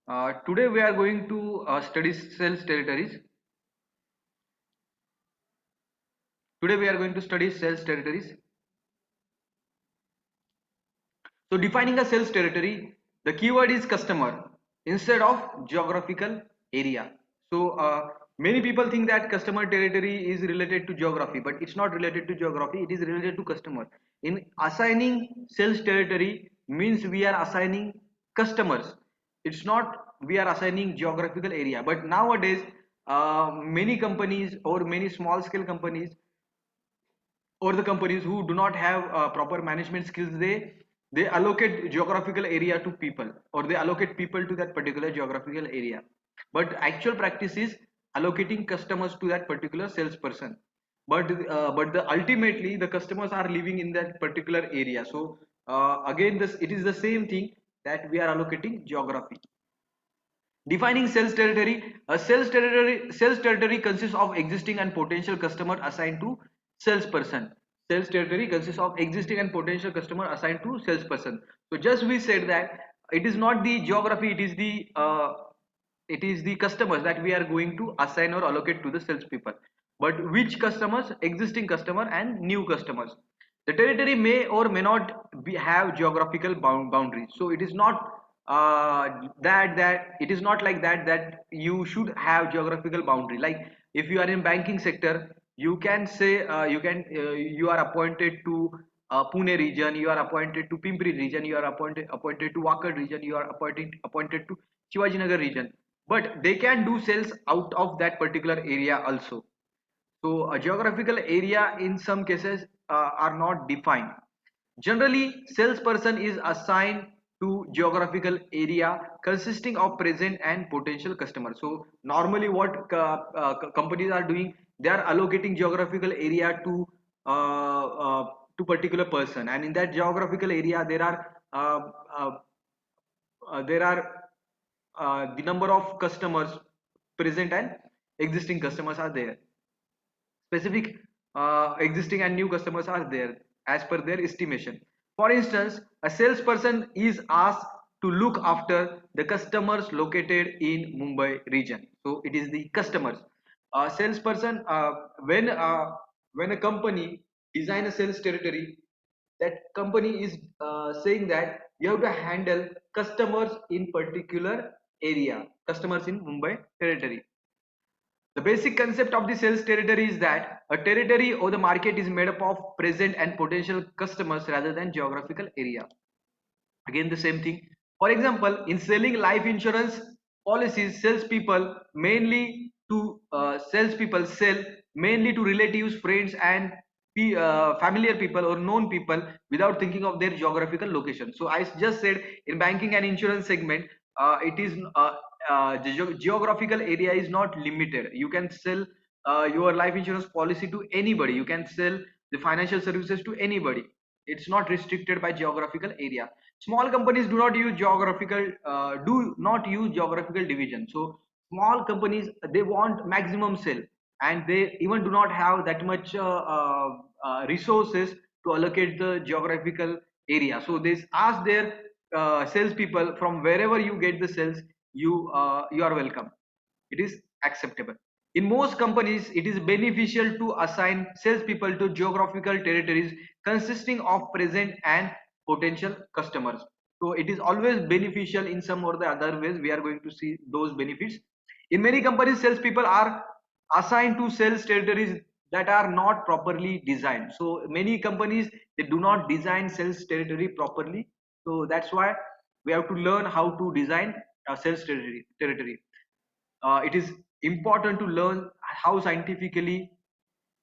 Today we are going to study sales territories. Today we are going to study sales territories. So defining a sales territory, the keyword is customer instead of geographical area. So many people think that customer territory is related to geography, but it's not related to geography. It is related to customer. In assigning sales territory means we are assigning customers. It's not we are assigning geographical area. But nowadays, many companies or many small scale companies or the companies who do not have proper management skills, they allocate geographical area to people, or they allocate people to that particular geographical area, but actual practice is allocating customers to that particular salesperson. But the ultimately the customers are living in that particular area. So again, this it is the same thing, that we are allocating geography. Defining sales territory. A sales territory consists of existing and potential customer assigned to salesperson. Sales territory consists of existing and potential customer assigned to salesperson. So just we said that it is not the geography, it is the customers that we are going to assign or allocate to the salespeople. But which customers? Existing customer and new customers. The territory may or may not have geographical boundaries. So it is not that it is not like that you should have geographical boundary. Like if you are in banking sector, you can say you are appointed to Pune region, you are appointed to Pimpri region, you are appointed to Wakad region, you are appointed to Shivajinagar region, but they can do sales out of that particular area also. So a geographical area in some cases are not defined. Generally, salesperson is assigned to geographical area consisting of present and potential customers. So normally what companies are doing, they are allocating geographical area to particular person, and in that geographical area uh, there are the number of customers present and existing customers are there. Specific existing and new customers are there as per their estimation. For instance, a salesperson is asked to look after the customers located in Mumbai region. So it is the customers. Salesperson, when a company design a sales territory, that company is saying that you have to handle customers in particular area, customers in Mumbai territory. The basic concept of the sales territory is that a territory or the market is made up of present and potential customers rather than geographical area. Again, the same thing. For example, in selling life insurance policies, salespeople sell mainly to relatives, friends, and familiar people or known people without thinking of their geographical location. So I just said in banking and insurance segment, it is the geographical area is not limited. You can sell your life insurance policy to anybody. You can sell the financial services to anybody. It's not restricted by geographical area. Small companies do not use geographical division. So small companies, they want maximum sale, and they even do not have that much resources to allocate the geographical area. So they ask their salespeople, from wherever you get the sales, you are welcome. It is acceptable. In most companies, it is beneficial to assign salespeople to geographical territories consisting of present and potential customers. So it is always beneficial in some or the other ways. We are going to see those benefits. In many companies, salespeople are assigned to sales territories that are not properly designed. So many companies, they do not design sales territory properly. So that's why we have to learn how to design a sales territory. It is important to learn how scientifically,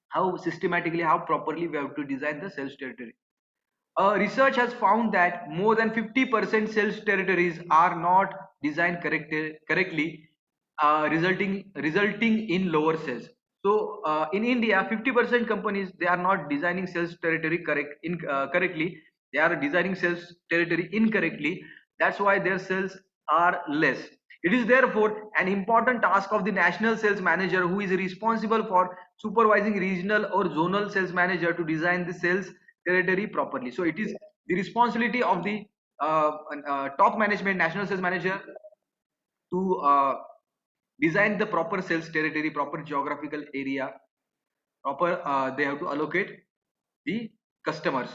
how systematically, how properly we have to design the sales territory. Research has found that more than 50% sales territories are not designed correctly, resulting in lower sales. So in India, 50% companies, they are not designing sales territory correctly. They are designing sales territory incorrectly. That's why their sales are less. It is therefore an important task of the national sales manager, who is responsible for supervising regional or zonal sales manager, to design the sales territory properly. So it is the responsibility of the top management, national sales manager, to design the proper sales territory, proper geographical area, proper they have to allocate the customers.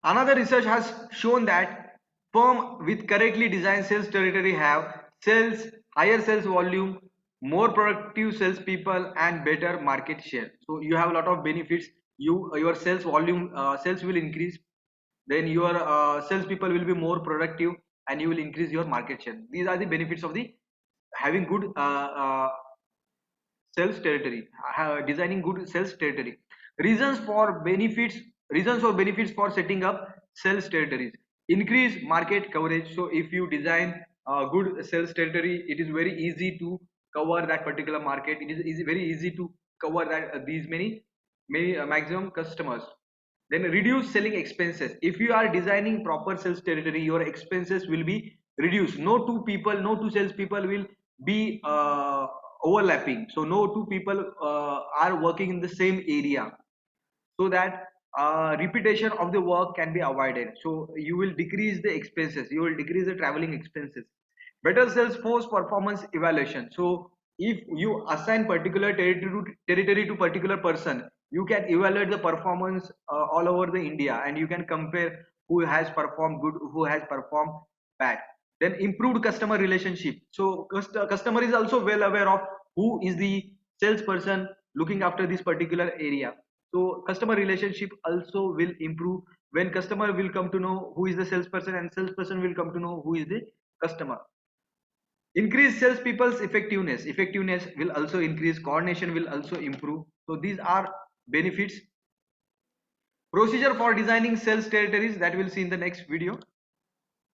Another research has shown that firm with correctly designed sales territory have sales, higher sales volume, more productive salespeople, and better market share. So you have a lot of benefits. Your sales volume, sales will increase. Then your salespeople will be more productive, and you will increase your market share. These are the benefits of the having good sales territory, designing good sales territory. Reasons for benefits, reasons or benefits for setting up sales territories: increase market coverage. So if you design a good sales territory, it is very easy to cover that particular market. It is very easy to cover that these many maximum customers. Then reduce selling expenses. If you are designing proper sales territory, your expenses will be reduced. No two salespeople will be overlapping. So no two people are working in the same area, so that repetition of the work can be avoided. So you will decrease the expenses, you will decrease the traveling expenses. Better sales force performance evaluation. So if you assign particular territory to particular person, you can evaluate the performance all over the India, and you can compare who has performed good, who has performed bad. Then improved customer relationship. So customer is also well aware of who is the salesperson looking after this particular area. So customer relationship also will improve when customer will come to know who is the salesperson, and salesperson will come to know who is the customer. Increase salespeople's effectiveness. Effectiveness will also increase, coordination will also improve. So these are benefits. Procedure for designing sales territories, that we'll see in the next video.